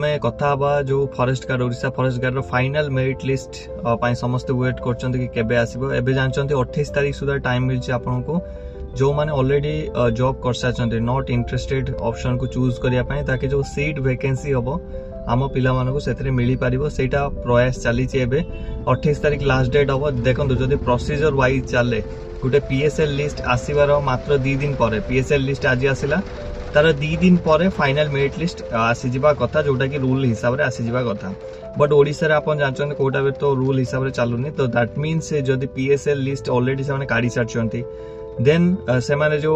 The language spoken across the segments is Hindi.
मैं कथा जो forest guard Odisha forest guard final merit list समस्त वेट कर कि केबे आसीबो एबे जानचंती 28 तारीख सुधा टाइम मिलछि आपन को जो माने ऑलरेडी जॉब कर साचंती नॉट इंटरेस्टेड ऑप्शन को चूज करिया पई ताकि जो सीट वैकेंसी हबो आम पिला मानक से मिल पार से प्रयास चली 28 तारीख लास्ट डेट हम देखो जदि प्रोसीजर वाइज चले गोटे पीएसएल लिस्ट आसबार मात्र 2 दिन पर पीएसएल लिस्ट आज आसला तार 2 दिन पर फाइनल मेरिट लिस्ट आसीजा कथा जोटा कि रूल हिसाब से आसीजा कथा बट ओडिशा आप जानते कोटा भी तो रूल हिसाब से चलुनी तो दैट मीन्स जदि पीएसएल लिस्ट ऑलरेडी से काढ़ी सारी देन से माने जो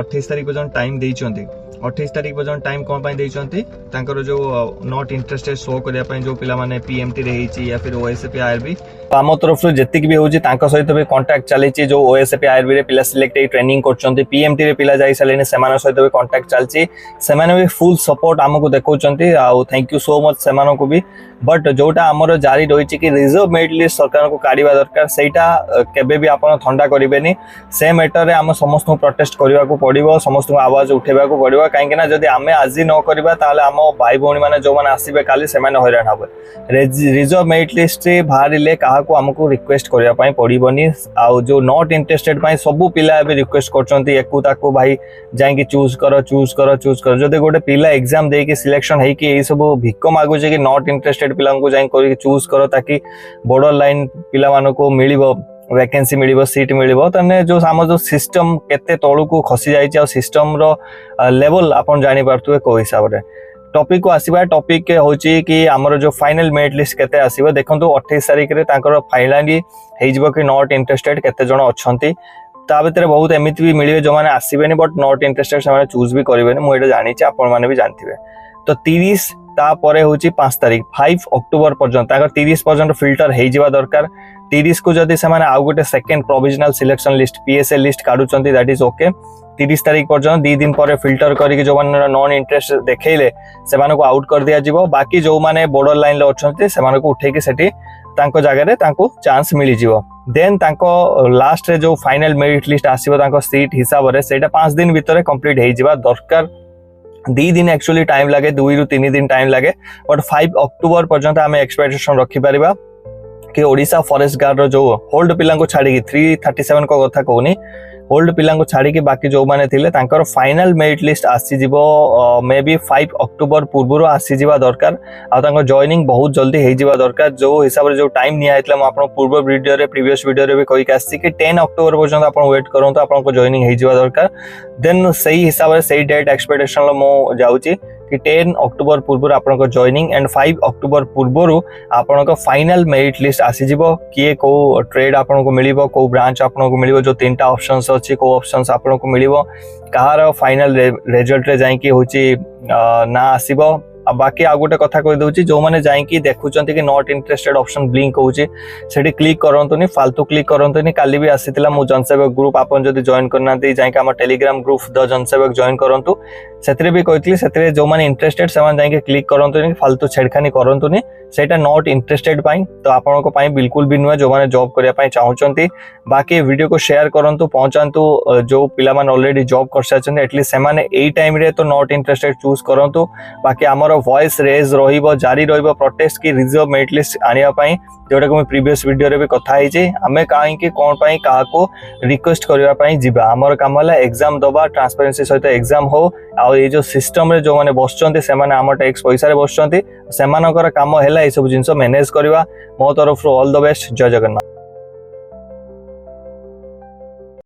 28 तारीख पर्यटन टाइम देइचंती 28 तारीख पर्यटन टाइम कौन पाई देइचंती तांकर जो नॉट इंटरेस्टेड शो करिया पई जो पिला माने पीएमटी रे हिची या फिर ओएसपी आरबी आम तरफ जेतिक भी होची तांका सहित भी कांटेक्ट चलीची जो ओएसपी आरबी रे पिला सिलेक्ट ए ट्रेनिंग करचंती पीएमटी रे पिला जाई सालेने सेमान सहित भी कांटेक्ट चलची सेमाने भी फुल सपोर्ट हमको देखौचंती आ थैंक यू सो मच सेमानो को भी बट जोटा हमर जारी रहिची कि रिजर्व मेरिट लिस्ट सरकार को काढिबा दरकार सेटा केबे भी आपण ठंडा करिवेनी से मैटर रे हम समस्त को प्रोटेस्ट करबा को पड़िबो समस्त को आवाज उठेबा को पड़िबो काहेकि ना जदि आमे आज न करबा ताले हम भाई भौणी माने जो माने आसीबे काली से माने हैरान होबे रिजर्व मेरिट लिस्ट रे बाहरिले काहा को हमको रिक्वेस्ट करबा पई पड़िबोनी आ जो नॉट इंटरेस्टेड पई सब पिला एबे रिक्वेस्ट करचंती एकु ताको भाई जाई कि चूज करो जदि गोटे पिला एग्जाम दे के सिलेक्शन है कि ए सब भिक्क मागु जे कि नॉट इंटरेस्टेड पिला को जाई कर चूज करो ताकि बॉर्डर लाइन पिला मानो को मिलिबो वैकेंसी मिलिबो सीट मिलिबो तने जो साम जो सिस्टम केते तळु को खसी जाई आ सिस्टम रो लेवल आपण जानि पारतुए को हिसाब रे टॉपिक को आसीबा टॉपिक के होची कि हमर जो फाइनल मेरिट लिस्ट केते आसीबो देखंतु 28 तारिख रे तांकर फाइनली हेइजबो कि नॉट इंटरेस्टेड केते जण अछंती ता भितर बहुत एमिति भी मिलिबे जो माने आसीबेनी बट नॉट इंटरेस्टेड से चूज भी करिवेनी मु एटा जानि छी आपण माने भी जानथिबे तो 30 तापर होची 5 तारीख 5 अक्टोबर पर्यंत 30 पर्यंत फिल्टर हो जावा दरकार 30 को जदि से माने आउ गोटे second provisional selection list PSL list काढुचंती दैट इज ओके 30 तारीख पर्यंत 2 दिन पर फिल्टर करके जो माने नॉन इंटरेस्ट देखैले से माने को आउट कर दिया जिवो बाकी जो माने बॉर्डर लाइन ले अछंती से माने को उठे के सेठी तांको जगह रे तांको चांस मिली जिवो देन तांको लास्ट रे जो फाइनल मेरिट लिस्ट आसीबो तांको सीट हिसाब रे सेटा 5 दिन भीतर कंप्लीट हो जिवा दरकार 2 दिन एक्चुअली टाइम लगे 2 रु 3 दिन टाइम लगे बट 5 अक्टोबर पर्यंत आम एक्सपेक्टेशन रखी पारिबा कि ओडिशा फॉरेस्ट गार्ड रो जो होल्ड पिला को छाड़ी 337 को कथा कहूनी होल्ड पिला को छाड़ी बाकी जो माने थिले तांकर फाइनल मेरिट लिस्ट आसी जिवो मे बी 5 अक्टोबर पूर्व आसी जिवा दरकार आ तांकर जॉइनिंग बहुत जल्दी हो जिवा दरकार जो हिसाब रे जो टाइम निया हेतला म आपन पूर्व वीडियो रे प्रीवियस वीडियो रे भी कहि कासी कि 10 अक्टोबर पर्यंत आपन वेट करंतु आपन को जॉइनिंग हो जिवा दरकार देन सही हिसाब रे सही डेट एक्सपेक्टेशन ल मो जाउची कि 10 अक्टोबर पूर्व आपन को जॉइनिंग एंड 5 अक्टोबर पूर्व आपन को फाइनल मेरिट लिस्ट आसी जिवो किए को ट्रेड आपन को मिलिबो को ब्रांच आपन को मिलिबो जो 3टा ऑप्शंस अछि को ऑप्शंस आपन को मिलिबो कहार फाइनल रिजल्ट रे जाई कि होची ना आसीबो बाकी आ गोटे कथा कहि दउची जो माने जाई कि देखुचंती कि नॉट इंटरेस्टेड ऑप्शन ब्लिंक होची सेठी क्लिक करंतुनी फालतू क्लिक करंतुनी काली भी आसीतिला मु जनसेवक ग्रुप आपन जदी जॉइन करनाती जाई कि हम Telegram group the Janasevak join करंतु सेतरे भी कहितली सेतरे जो माने इंटरेस्टेड सेमान जाई कि क्लिक करंतुनी फालतू छेड़खानी करंतुनी सेटा नॉट इंटरेस्टेड पाई तो आपन को पाई बिल्कुल भी नुवा जो माने जॉब करिया पाई चाहउचंती बाकी वीडियो को शेयर करंतु पहुंचांतु जो पिला माने ऑलरेडी जॉब कर साचंती एटलीस्ट सेमाने एई टाइम रे तो नॉट इंटरेस्टेड चूज करंतु बाकी हमर वॉइस रेज रहिबो जारी रहिबो प्रोटेस्ट की रिजर्व मेरिट लिस्ट आनिया पाई जोटा को मैं प्रीवियस वीडियो रे भी कथा है जे हमें काहे कि कोन पाई काहा को रिक्वेस्ट करबा पाई जिबा हमर काम होला एग्जाम दबा ट्रांसपेरेंसी सहित एग्जाम हो आ ये जो सिस्टम रे जो माने बसचंती से माने हमर टैक्स पैसा रे बसचंती सेमानकर काम हैला ए सब जिंस मैनेज करबा मो तरफ ऑल द बेस्ट जय जगन्नाथ।